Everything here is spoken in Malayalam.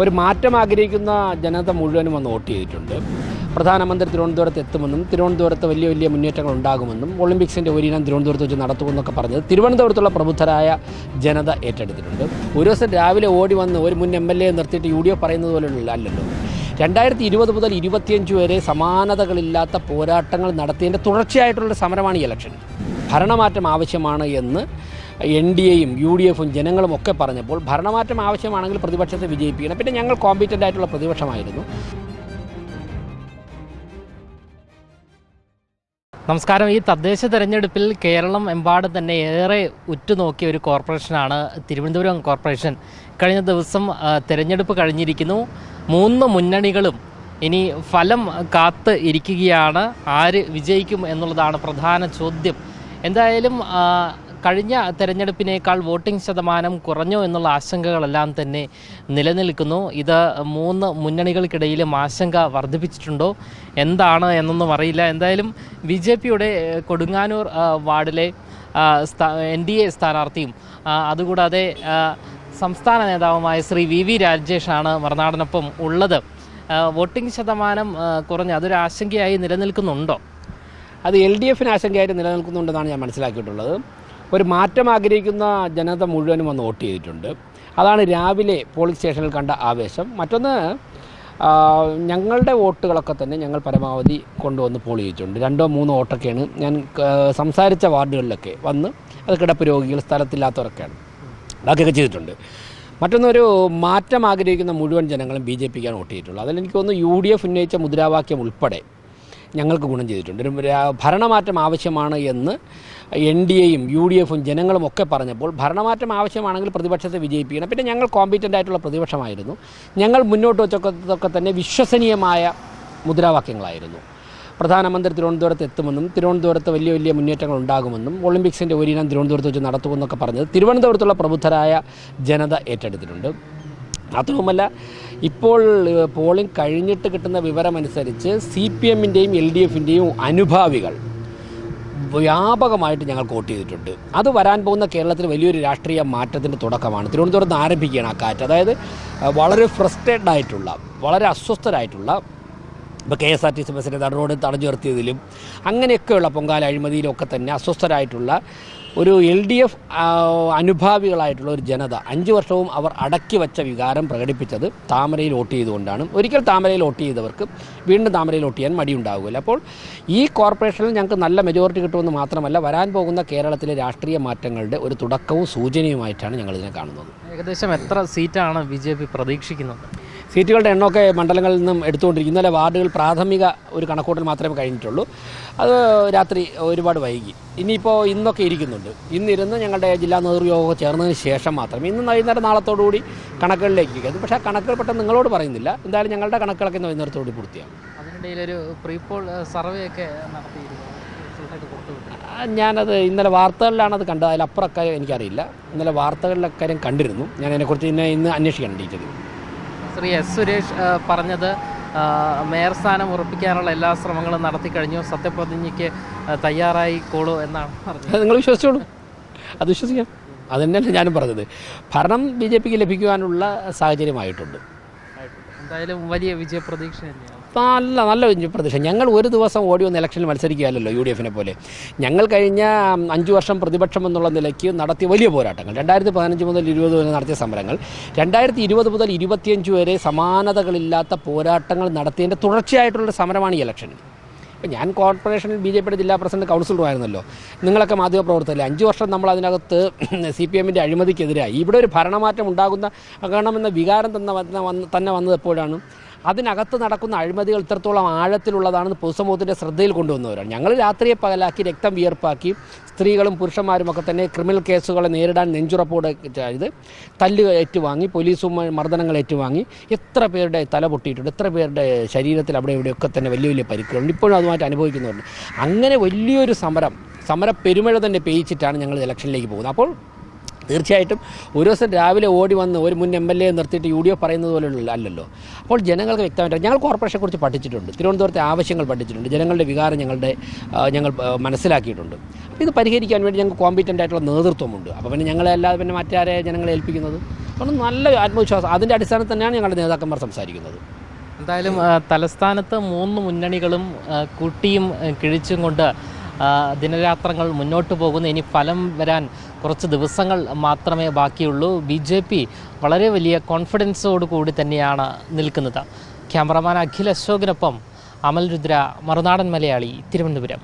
ഒരു മാറ്റം ആഗ്രഹിക്കുന്ന ജനത മുഴുവനും വന്ന് വോട്ട് ചെയ്തിട്ടുണ്ട്. പ്രധാനമന്ത്രി തിരുവനന്തപുരത്ത് എത്തുമെന്നും തിരുവനന്തപുരത്ത് വലിയ വലിയ മുന്നേറ്റങ്ങൾ ഉണ്ടാകുമെന്നും ഒളിമ്പിക്സിൻ്റെ ഒരിനം തിരുവനന്തപുരത്ത് വെച്ച് നടത്തുമെന്നൊക്കെ പറഞ്ഞത് തിരുവനന്തപുരത്തുള്ള പ്രബുദ്ധരായ ജനത ഏറ്റെടുത്തിട്ടുണ്ട്. ഒരു ദിവസം രാവിലെ ഓടി വന്ന് ഒരു മുൻ MLA നിർത്തിയിട്ട് UDF പറയുന്നത് പോലെയുള്ള അല്ലല്ലോ. 2020 മുതൽ 2025 വരെ സമാനതകളില്ലാത്ത പോരാട്ടങ്ങൾ നടത്തിയതിൻ്റെ തുടർച്ചയായിട്ടുള്ള സമരമാണ് ഈ ഇലക്ഷൻ. ഭരണമാറ്റം ആവശ്യമാണ് എന്ന് NDAയും UDFും ജനങ്ങളും ഒക്കെ പറഞ്ഞപ്പോൾ ഭരണമാറ്റം ആവശ്യമാണെങ്കിൽ പ്രതിപക്ഷത്തെ വിജയിപ്പിക്കണം. പിന്നെ ഞങ്ങൾ കോമ്പീറ്റൻ്റ് ആയിട്ടുള്ള പ്രതിപക്ഷമായിരുന്നു. നമസ്കാരം. ഈ തദ്ദേശ തെരഞ്ഞെടുപ്പിൽ കേരളം എമ്പാടും തന്നെ ഏറെ ഉറ്റുനോക്കിയ ഒരു കോർപ്പറേഷനാണ് തിരുവനന്തപുരം കോർപ്പറേഷൻ. കഴിഞ്ഞ ദിവസം തെരഞ്ഞെടുപ്പ് കഴിഞ്ഞിരിക്കുന്നു. 3 മുന്നണികളും ഇനി ഫലം കാത്ത് ഇരിക്കുകയാണ്. ആര് വിജയിക്കും എന്നുള്ളതാണ് പ്രധാന ചോദ്യം. എന്തായാലും കഴിഞ്ഞ തെരഞ്ഞെടുപ്പിനേക്കാൾ വോട്ടിംഗ് ശതമാനം കുറഞ്ഞോ എന്നുള്ള ആശങ്കകളെല്ലാം തന്നെ നിലനിൽക്കുന്നു. ഇത് 3 മുന്നണികൾക്കിടയിലും ആശങ്ക വർദ്ധിപ്പിച്ചിട്ടുണ്ടോ എന്താണ് എന്നൊന്നും അറിയില്ല. എന്തായാലും BJPയുടെ കൊടുങ്ങാനൂർ വാർഡിലെ NDA സ്ഥാനാർത്ഥിയും അതുകൂടാതെ സംസ്ഥാന നേതാവുമായ ശ്രീ VV രാജേഷാണ് മറുനാടനൊപ്പം ഉള്ളത്. വോട്ടിംഗ് ശതമാനം കുറഞ്ഞ് അതൊരു ആശങ്കയായി നിലനിൽക്കുന്നുണ്ടോ? അത് LDFന് ആശങ്കയായിട്ട് നിലനിൽക്കുന്നുണ്ടെന്നാണ് ഞാൻ മനസ്സിലാക്കിയിട്ടുള്ളത്. ഒരു മാറ്റം ആഗ്രഹിക്കുന്ന ജനത മുഴുവനും വന്ന് വോട്ട് ചെയ്തിട്ടുണ്ട്. അതാണ് രാവിലെ പോളിംഗ് സ്റ്റേഷനിൽ കണ്ട ആവേശം. മറ്റൊന്ന്, ഞങ്ങളുടെ വോട്ടുകളൊക്കെ തന്നെ ഞങ്ങൾ പരമാവധി കൊണ്ടുവന്ന് പോൾ ചെയ്തിട്ടുണ്ട്. 2-3 വോട്ടൊക്കെയാണ് ഞാൻ സംസാരിച്ച വാർഡുകളിലൊക്കെ വന്ന്. അത് കിടപ്പ് രോഗികൾ, സ്ഥലത്തില്ലാത്തവരൊക്കെയാണ്. ബാക്കിയൊക്കെ ചെയ്തിട്ടുണ്ട്. മറ്റൊന്നൊരു മാറ്റം ആഗ്രഹിക്കുന്ന മുഴുവൻ ജനങ്ങളും BJPക്കാണ് വോട്ട് ചെയ്തിട്ടുള്ളത്. അതിലെനിക്ക് തോന്നുന്നു UDF ഉന്നയിച്ച മുദ്രാവാക്യം ഉൾപ്പെടെ ഞങ്ങൾക്ക് ഗുണം ചെയ്തിട്ടുണ്ട്. ഒരു ഭരണമാറ്റം ആവശ്യമാണ് എന്ന് NDAയും UDFും ജനങ്ങളും ഒക്കെ പറഞ്ഞപ്പോൾ ഭരണമാറ്റം ആവശ്യമാണെങ്കിൽ പ്രതിപക്ഷത്തെ വിജയിപ്പിക്കണം. പിന്നെ ഞങ്ങൾ കോമ്പീറ്റൻ്റ് ആയിട്ടുള്ള പ്രതിപക്ഷമായിരുന്നു. ഞങ്ങൾ മുന്നോട്ട് വെച്ചൊക്കെ തന്നെ വിശ്വസനീയമായ മുദ്രാവാക്യങ്ങളായിരുന്നു. പ്രധാനമന്ത്രി തിരുവനന്തപുരത്ത് എത്തുമെന്നും തിരുവനന്തപുരത്ത് വലിയ വലിയ മുന്നേറ്റങ്ങൾ ഉണ്ടാകുമെന്നും ഒളിമ്പിക്സിൻ്റെ ഒരിനം തിരുവനന്തപുരത്ത് വെച്ച് നടത്തുമെന്നൊക്കെ പറഞ്ഞത് തിരുവനന്തപുരത്തുള്ള പ്രബുദ്ധരായ ജനത ഏറ്റെടുത്തിട്ടുണ്ട്. മാത്രവുമല്ല, ഇപ്പോൾ പോളിംഗ് കഴിഞ്ഞിട്ട് കിട്ടുന്ന വിവരമനുസരിച്ച് CPMൻ്റെയും LDFൻ്റെയും അനുഭാവികൾ വ്യാപകമായിട്ട് ഞങ്ങൾ വോട്ട് ചെയ്തിട്ടുണ്ട്. അത് വരാൻ പോകുന്ന കേരളത്തിൽ വലിയൊരു രാഷ്ട്രീയ മാറ്റത്തിൻ്റെ തുടക്കമാണ്. തിരുവനന്തപുരത്ത് ആരംഭിക്കുകയാണ് ആ കാറ്റ്. അതായത് വളരെ ഫ്രസ്ട്രേറ്റഡ് ആയിട്ടുള്ള, വളരെ അസ്വസ്ഥരായിട്ടുള്ള, ഇപ്പോൾ KSRTC ബസ്സിൻ്റെ റോഡ് തടഞ്ഞു നിർത്തിയതിലും അങ്ങനെയൊക്കെയുള്ള പൊങ്കാല അഴിമതിയിലൊക്കെ തന്നെ അസ്വസ്ഥരായിട്ടുള്ള ഒരു LDF അനുഭാവികളായിട്ടുള്ള ഒരു ജനത 5 വർഷവും അവർ അടക്കി വച്ച വികാരം പ്രകടിപ്പിച്ചത് താമരയിൽ വോട്ട് ചെയ്തുകൊണ്ടാണ്. ഒരിക്കൽ താമരയിൽ വോട്ട് ചെയ്തവർക്ക് വീണ്ടും താമരയിൽ വോട്ട് ചെയ്യാൻ മടിയുണ്ടാകില്ല. അപ്പോൾ ഈ കോർപ്പറേഷനിൽ ഞങ്ങൾക്ക് നല്ല മെജോറിറ്റി കിട്ടുമെന്ന് മാത്രമല്ല, വരാൻ പോകുന്ന കേരളത്തിലെ രാഷ്ട്രീയ മാറ്റങ്ങളുടെ ഒരു തുടക്കവും സൂചനയുമായിട്ടാണ് ഞങ്ങളിതിനെ കാണുന്നത്. ഏകദേശം എത്ര സീറ്റാണ് BJP പ്രതീക്ഷിക്കുന്നത്? സീറ്റുകളുടെ എണ്ണമൊക്കെ മണ്ഡലങ്ങളിൽ നിന്നും എടുത്തുകൊണ്ടിരിക്കും. ഇന്നലെ വാർഡുകൾ പ്രാഥമിക ഒരു കണക്കൂട്ടൽ മാത്രമേ കഴിഞ്ഞിട്ടുള്ളൂ. അത് രാത്രി ഒരുപാട് വൈകി. ഇനിയിപ്പോൾ ഇന്നൊക്കെ ഇരിക്കുന്നുണ്ട്. ഇന്നിരുന്ന് ഞങ്ങളുടെ ജില്ലാ നേതൃയോഗം ചേർന്നതിന് ശേഷം മാത്രമേ ഇന്ന് വൈകുന്നേരം നാളത്തോടുകൂടി കണക്കുകളിലേക്ക് ഇരിക്കുന്നത്. പക്ഷേ ആ കണക്കുകൾ പെട്ടെന്ന് നിങ്ങളോട് പറയുന്നില്ല. എന്തായാലും ഞങ്ങളുടെ കണക്കുകളൊക്കെ ഇന്ന് വൈകുന്നേരത്തോടുകൂടി പൂർത്തിയാകും. അതിനിടയിലൊരു പ്രീപോൾ സർവേ ഒക്കെ നടത്തിയിരുന്നു. ഞാനത് ഇന്നലെ വാർത്തകളിലാണത് കണ്ടത്. അതിലപ്പുറമൊക്കെ എനിക്കറിയില്ല. ഇന്നലെ വാർത്തകളിലൊക്കെ കാര്യം കണ്ടിരുന്നു. ഞാൻ അതിനെക്കുറിച്ച് ഇന്ന് അന്വേഷിക്കേണ്ടിയിരിക്കുന്നത്. ശ്രീ S. സുരേഷ് പറഞ്ഞത് മേയർ സ്ഥാനം ഉറപ്പിക്കാനുള്ള എല്ലാ ശ്രമങ്ങളും നടത്തി കഴിഞ്ഞു, സത്യപ്രതിജ്ഞയ്ക്ക് തയ്യാറായിക്കോളൂ എന്നാണ് പറഞ്ഞത്. നിങ്ങൾ വിശ്വസിച്ചോളൂ, അത് വിശ്വസിക്കാം. അത് തന്നെയല്ല ഞാനും പറഞ്ഞത്. ഭരണം BJPക്ക് ലഭിക്കുവാനുള്ള സാഹചര്യമായിട്ടുണ്ട്. എന്തായാലും വലിയ വിജയപ്രതീക്ഷ തന്നെയാണ്. നല്ല വിജയപ്രതീക്ഷ. ഞങ്ങൾ ഒരു ദിവസം ഓടി വന്ന് ഇലക്ഷനിൽ മത്സരിക്കുകയല്ലോ UDFനെ പോലെ. ഞങ്ങൾ കഴിഞ്ഞ 5 വർഷം പ്രതിപക്ഷം എന്നുള്ള നിലയ്ക്ക് നടത്തിയ വലിയ പോരാട്ടങ്ങൾ, 2015 മുതൽ 20 വരെ നടത്തിയ സമരങ്ങൾ, 2020 മുതൽ 2025 വരെ സമാനതകളില്ലാത്ത പോരാട്ടങ്ങൾ നടത്തിയതിൻ്റെ തുടർച്ചയായിട്ടുള്ള സമരമാണ് ഈ ഇലക്ഷൻ. ഇപ്പം ഞാൻ കോർപ്പറേഷനിൽ BJPയുടെ ജില്ലാ പ്രസിഡന്റ് കൗൺസിലറുമായിരുന്നല്ലോ. നിങ്ങളൊക്കെ മാധ്യമപ്രവർത്തകരല്ലേ. 5 വർഷം നമ്മൾ അതിനകത്ത് CPMൻ്റെ അഴിമതിക്കെതിരായി ഇവിടെ ഒരു ഭരണമാറ്റം ഉണ്ടാകണമെന്ന വികാരം തന്നെ വന്നത് എപ്പോഴാണ്? അതിനകത്ത് നടക്കുന്ന അഴിമതികൾ ഇത്രത്തോളം ആഴത്തിലുള്ളതാണെന്ന് പൊതുസമൂഹത്തിൻ്റെ ശ്രദ്ധയിൽ കൊണ്ടുവന്നവരാണ്. ഞങ്ങൾ രാത്രിയെ പകലാക്കി, രക്തം വിയർപ്പാക്കി, സ്ത്രീകളും പുരുഷന്മാരുമൊക്കെ തന്നെ ക്രിമിനൽ കേസുകളെ നേരിടാൻ നെഞ്ചുറപ്പോടെ ഇത് തല്ല് ഏറ്റുവാങ്ങി, പോലീസും മർദ്ദനങ്ങൾ ഏറ്റുവാങ്ങി, എത്ര പേരുടെ തല പൊട്ടിയിട്ടുണ്ട്, എത്ര പേരുടെ ശരീരത്തിൽ അവിടെ ഇവിടെയൊക്കെ തന്നെ വലിയ വലിയ പരിക്കുകളുണ്ട്. ഇപ്പോഴും അതുമായിട്ട് അനുഭവിക്കുന്നവരുണ്ട്. അങ്ങനെ വലിയൊരു സമര പെരുമഴ തന്നെ പെയ്ച്ചിട്ടാണ് ഞങ്ങൾ ഇലക്ഷനിലേക്ക് പോകുന്നത്. അപ്പോൾ തീർച്ചയായിട്ടും ഒരു ദിവസം രാവിലെ ഓടി വന്ന് ഒരു മുൻ MLA നിർത്തിയിട്ട് UDF പറയുന്നത് പോലെയുള്ള അല്ലല്ലോ. അപ്പോൾ ജനങ്ങൾക്ക് വ്യക്തമായിട്ട് ഞങ്ങൾ കോർപ്പറേഷനെക്കുറിച്ച് പഠിച്ചിട്ടുണ്ട്. തിരുവനന്തപുരത്തെ ആവശ്യങ്ങൾ പഠിച്ചിട്ടുണ്ട്. ജനങ്ങളുടെ വികാരം ഞങ്ങൾ മനസ്സിലാക്കിയിട്ടുണ്ട്. അപ്പോൾ ഇത് പരിഹരിക്കാൻ വേണ്ടി ഞങ്ങൾക്ക് കോമ്പീറ്റൻ്റ് ആയിട്ടുള്ള നേതൃത്വമുണ്ട്. അപ്പോൾ പിന്നെ ഞങ്ങളല്ലാതെ പിന്നെ മറ്റാരെ ജനങ്ങളെ ഏൽപ്പിക്കുന്നത്? അപ്പം നല്ല ആത്മവിശ്വാസം, അതിൻ്റെ അടിസ്ഥാനത്തിൽ തന്നെയാണ് ഞങ്ങളുടെ നേതാക്കന്മാർ സംസാരിക്കുന്നത്. എന്തായാലും തലസ്ഥാനത്ത് 3 മുന്നണികളും കൂട്ടിയും കിഴിച്ചും കൊണ്ട് ദിനരാത്രങ്ങൾ മുന്നോട്ട് പോകുന്നു. ഇനി ഫലം വരാൻ കുറച്ച് ദിവസങ്ങൾ മാത്രമേ ബാക്കിയുള്ളൂ. BJP വളരെ വലിയ കോൺഫിഡൻസോടു കൂടി തന്നെയാണ് നിൽക്കുന്നത്. ക്യാമറമാൻ അഖിൽ അശോകിനൊപ്പം അമൽ രുദ്ര, മറുനാടൻ മലയാളി, തിരുവനന്തപുരം.